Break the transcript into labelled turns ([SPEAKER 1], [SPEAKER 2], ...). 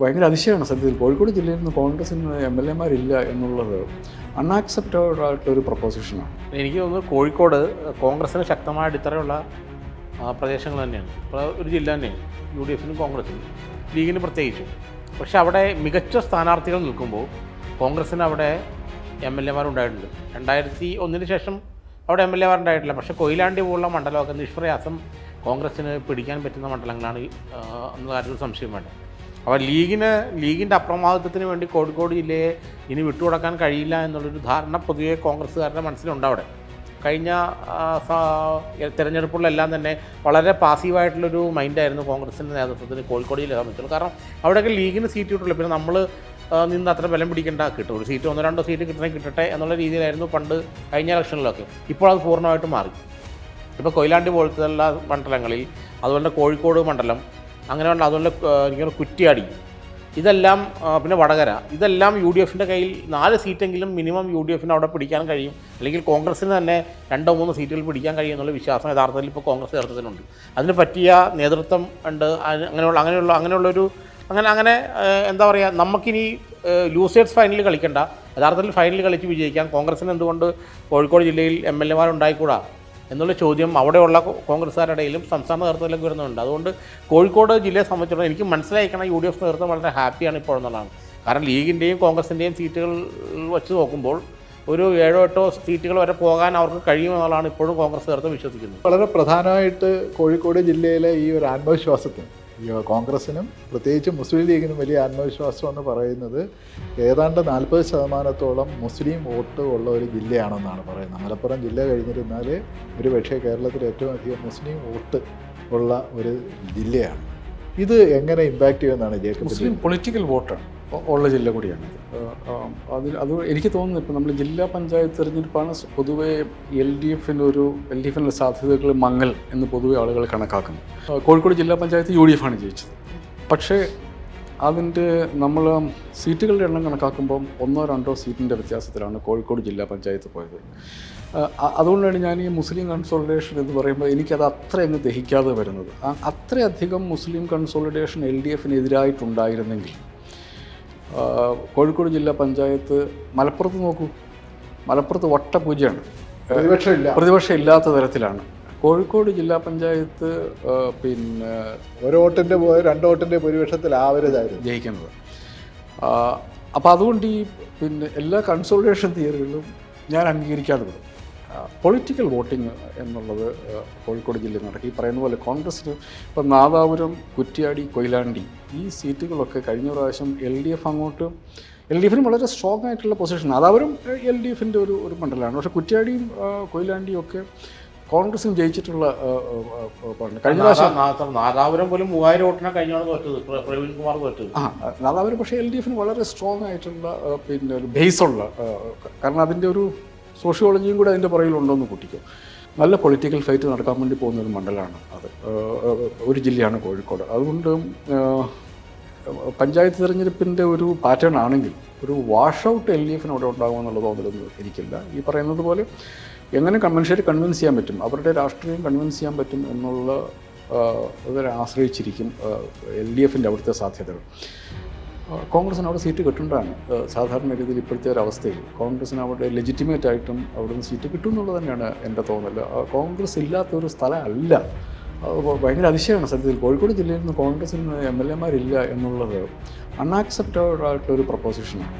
[SPEAKER 1] ഭയങ്കര അതിശയമാണ് സത്യത്തിൽ. കോഴിക്കോട് ജില്ലയിൽ നിന്ന് കോൺഗ്രസിന് MLA-മാരില്ല എന്നുള്ളത് അൺആക്സെപ്റ്റബിൾ ആയിട്ടൊരു പ്രൊപ്പോസിഷനാണ്.
[SPEAKER 2] എനിക്ക് തോന്നുന്നു കോഴിക്കോട് കോൺഗ്രസിന് ശക്തമായ അടിത്തറയുള്ള പ്രദേശങ്ങൾ തന്നെയാണ്. ഇപ്പോൾ ഒരു ജില്ല തന്നെയാണ് UDF-നും കോൺഗ്രസിനും ലീഗിന് പ്രത്യേകിച്ചും. പക്ഷേ അവിടെ മികച്ച സ്ഥാനാർത്ഥികൾ നിൽക്കുമ്പോൾ കോൺഗ്രസിന് അവിടെ MLA-മാരുണ്ടായിട്ടുണ്ട്. 2001 ശേഷം അവിടെ MLA-മാരുണ്ടായിട്ടില്ല. പക്ഷേ കൊയിലാണ്ടി പോലുള്ള മണ്ഡലമൊക്കെ നിഷ്പ്രയാസം കോൺഗ്രസിന് പിടിക്കാൻ പറ്റുന്ന മണ്ഡലങ്ങളാണ് എന്ന കാര്യത്തിൽ സംശയം വേണ്ട. അപ്പോൾ ലീഗിൻ്റെ അപ്രമാദിത്വത്തിന് വേണ്ടി കോഴിക്കോട് ജില്ലയെ ഇനി വിട്ടുകൊടുക്കാൻ കഴിയില്ല എന്നുള്ളൊരു ധാരണ പൊതുവെ കോൺഗ്രസ്സുകാരുടെ മനസ്സിലുണ്ട്. അവിടെ കഴിഞ്ഞ തിരഞ്ഞെടുപ്പുകളിലെല്ലാം തന്നെ വളരെ പാസീവായിട്ടുള്ളൊരു മൈൻഡായിരുന്നു കോൺഗ്രസിൻ്റെ നേതൃത്വത്തിന് കോഴിക്കോട് ജില്ലയെ സംബന്ധിച്ചുള്ളൂ. കാരണം അവിടെയൊക്കെ ലീഗിന് സീറ്റ് കിട്ടുള്ളൂ. പിന്നെ നമ്മൾ നിന്ന് അത്ര ബലം പിടിക്കേണ്ട, കിട്ടും ഒരു സീറ്റ് 1-2 സീറ്റ് കിട്ടട്ടെ എന്നുള്ള രീതിയിലായിരുന്നു പണ്ട് കഴിഞ്ഞ ഇലക്ഷനിലൊക്കെ. ഇപ്പോൾ അത് പൂർണ്ണമായിട്ട് മാറി. ഇപ്പോൾ കൊയിലാണ്ടി പോലത്തുള്ള മണ്ഡലങ്ങളിൽ, അതുപോലെ കോഴിക്കോട് മണ്ഡലം, അങ്ങനെയുള്ള അതുപോലെ എനിക്ക് കുറ്റ്യാടി, ഇതെല്ലാം പിന്നെ വടകര, ഇതെല്ലാം UDF-ൻ്റെ കയ്യിൽ 4 സീറ്റെങ്കിലും മിനിമം UDF-ന് അവിടെ പിടിക്കാൻ കഴിയും, അല്ലെങ്കിൽ കോൺഗ്രസ്സിന് തന്നെ 2-3 സീറ്റുകൾ പിടിക്കാൻ കഴിയും എന്നുള്ള വിശ്വാസം യഥാർത്ഥത്തിൽ ഇപ്പോൾ കോൺഗ്രസ് നേതൃത്വത്തിനുണ്ട്. അതിന് പറ്റിയ നേതൃത്വം ഉണ്ട്. അങ്ങനെയുള്ളൊരു അങ്ങനെ എന്താ പറയുക, നമുക്കിനി ലൂസേഴ്സ് ഫൈനലിൽ കളിക്കേണ്ട, യഥാർത്ഥത്തിൽ ഫൈനലിൽ കളിച്ച് വിജയിക്കാൻ കോൺഗ്രസ്സിന് എന്തുകൊണ്ട് കോഴിക്കോട് ജില്ലയിൽ MLA-മാരുണ്ടായിക്കൂടാ എന്നുള്ള ചോദ്യം അവിടെയുള്ള കോൺഗ്രസ്സുകാരുടെ ഇടയിലും സംസ്ഥാന നേതൃത്വത്തിലേക്ക് വരുന്നുണ്ട്. അതുകൊണ്ട് കോഴിക്കോട് ജില്ലയെ സംബന്ധിച്ചിടത്തോളം എനിക്ക് മനസ്സിലാക്കണം UDF നേതൃത്വം വളരെ ഹാപ്പിയാണ് ഇപ്പോൾ എന്നുള്ളതാണ്. കാരണം ലീഗിൻ്റെയും കോൺഗ്രസിൻ്റെയും സീറ്റുകൾ വെച്ച് നോക്കുമ്പോൾ ഒരു 7-8 സീറ്റുകൾ വരെ പോകാൻ അവർക്ക് കഴിയുമെന്നുള്ളതാണ് ഇപ്പോഴും കോൺഗ്രസ് നേതൃത്വം വിശ്വസിക്കുന്നത്.
[SPEAKER 3] വളരെ പ്രധാനമായിട്ട് കോഴിക്കോട് ജില്ലയിലെ ഈ ഒരു ആത്മവിശ്വാസത്തിന്, കോൺഗ്രസിനും പ്രത്യേകിച്ച് മുസ്ലിം ലീഗിനും വലിയ ആത്മവിശ്വാസം എന്ന് പറയുന്നത് ഏതാണ്ട് 40% മുസ്ലിം വോട്ട് ഉള്ള ഒരു ജില്ലയാണെന്നാണ് പറയുന്നത്. മലപ്പുറം ജില്ല കഴിഞ്ഞിരുന്നാൽ ഒരു പക്ഷേ കേരളത്തിൽ ഏറ്റവും അധികം മുസ്ലിം വോട്ട് ഉള്ള ഒരു ജില്ലയാണ്. ഇത് എങ്ങനെ ഇമ്പാക്റ്റ് ചെയ്യുമെന്നാണ് ജേക്കബ്?
[SPEAKER 1] മുസ്ലിം പൊളിറ്റിക്കൽ വോട്ടാണ് ഉള്ള ജില്ല കൂടിയാണ്. അത് എനിക്ക് തോന്നുന്നു ഇപ്പോൾ നമ്മൾ ജില്ലാ പഞ്ചായത്ത് തിരഞ്ഞെടുപ്പാണ് പൊതുവേ LDF-ൻ്റെ സാധ്യതകൾ മങ്ങൽ എന്ന് പൊതുവെ ആളുകൾ കണക്കാക്കുന്നു. കോഴിക്കോട് ജില്ലാ പഞ്ചായത്ത് UDF-ആണ് ജയിച്ചത്. പക്ഷേ അതിൻ്റെ നമ്മൾ സീറ്റുകളുടെ എണ്ണം കണക്കാക്കുമ്പം 1-2 സീറ്റിൻ്റെ വ്യത്യാസത്തിലാണ് കോഴിക്കോട് ജില്ലാ പഞ്ചായത്ത് പോയത്. അതുകൊണ്ടാണ് ഞാൻ ഈ മുസ്ലിം കൺസോളിഡേഷൻ എന്ന് പറയുമ്പോൾ എനിക്കത് അത്ര അങ്ങ് ദഹിക്കാതെ വരുന്നത്. അത്രയധികം മുസ്ലിം കൺസോളിഡേഷൻ LDF-നെതിരായിട്ടുണ്ടായിരുന്നെങ്കിൽ കോഴിക്കോട് ജില്ലാ പഞ്ചായത്ത്, മലപ്പുറത്ത് നോക്കൂ, മലപ്പുറത്ത് വട്ടപൂജയാണ്, പ്രതിപക്ഷം ഇല്ലാത്ത തരത്തിലാണ്. കോഴിക്കോട് ജില്ലാ പഞ്ചായത്ത് പിന്നെ
[SPEAKER 3] 1 വോട്ടിൻ്റെ 2 വോട്ടിൻ്റെ ഭൂരിപക്ഷത്തിലാവരുതായിരുന്നു
[SPEAKER 1] ജയിക്കുന്നത്. അപ്പോൾ അതുകൊണ്ട് ഈ എല്ലാ കൺസോളിഡേഷൻ തിയറികളും ഞാൻ അംഗീകരിക്കാതെ വരും. പൊളിറ്റിക്കൽ വോട്ടിങ് എന്നുള്ളത് കോഴിക്കോട് ജില്ലയിൽ നടക്കും. ഈ പറയുന്ന പോലെ കോൺഗ്രസ്സിന് ഇപ്പം നാദാപുരം, കുറ്റ്യാടി, കൊയിലാണ്ടി ഈ സീറ്റുകളൊക്കെ കഴിഞ്ഞ പ്രാവശ്യം LDF-ന് വളരെ സ്ട്രോങ് ആയിട്ടുള്ള പൊസിഷൻ. നാദാപുരം LDF-ൻ്റെ ഒരു മണ്ഡലമാണ്. പക്ഷേ കുറ്റ്യാടിയും കൊയിലാണ്ടിയും ഒക്കെ കോൺഗ്രസും ജയിച്ചിട്ടുള്ള കഴിഞ്ഞ പ്രാവശ്യം.
[SPEAKER 2] നാദാപുരം പോലും 3000 വോട്ടിനാണ് കഴിഞ്ഞാണ് തോറ്റത്, പ്രവീൺ കുമാർ തോറ്റത്.
[SPEAKER 1] നാദാപുരം പക്ഷേ LDF-ന് വളരെ സ്ട്രോങ് ആയിട്ടുള്ള ഒരു ബേസുള്ള, കാരണം അതിൻ്റെ ഒരു സോഷ്യോളജിയും കൂടെ അതിൻ്റെ പുറകിലുണ്ടോയെന്ന് കൂട്ടിക്കും. നല്ല പൊളിറ്റിക്കൽ ഫൈറ്റ് നടക്കാൻ വേണ്ടി പോകുന്ന ഒരു മണ്ഡലമാണ് അത്, ഒരു ജില്ലയാണ് കോഴിക്കോട്. അതുകൊണ്ട് പഞ്ചായത്ത് തിരഞ്ഞെടുപ്പിൻ്റെ ഒരു പാറ്റേൺ ആണെങ്കിൽ ഒരു വാഷ് ഔട്ട് LDF-ന് അവിടെ ഉണ്ടാകുമെന്നുള്ള തോന്നലൊന്നും എനിക്കില്ല. ഈ പറയുന്നത് പോലെ എങ്ങനെ മനുഷ്യരെ കൺവിൻസ് ചെയ്യാൻ പറ്റും, അവരുടെ രാഷ്ട്രീയം കൺവിൻസ് ചെയ്യാൻ പറ്റും എന്നുള്ള അതിനെ ആശ്രയിച്ചിരിക്കും LDF-ൻ്റെ അവിടുത്തെ സാധ്യതകൾ. കോൺഗ്രസിന് അവിടെ സീറ്റ് കിട്ടേണ്ടതാണ്. സാധാരണ രീതിയിൽ ഇപ്പോഴത്തെ ഒരു അവസ്ഥയിൽ കോൺഗ്രസിന് അവിടെ ലെജിറ്റിമേറ്റ് ആയിട്ടും അവിടെ നിന്ന് സീറ്റ് കിട്ടും എന്നുള്ളത് തന്നെയാണ് എൻ്റെ തോന്നൽ. കോൺഗ്രസ് ഇല്ലാത്തൊരു സ്ഥലമല്ല. ഭയങ്കര അതിശയമാണ് സത്യത്തിൽ. കോഴിക്കോട് ജില്ലയിൽ നിന്ന് കോൺഗ്രസിന് MLA-മാരില്ല എന്നുള്ളത് അൺആക്സെപ്റ്റബിൾ ആയിട്ടൊരു പ്രൊപ്പോസിഷനാണ്.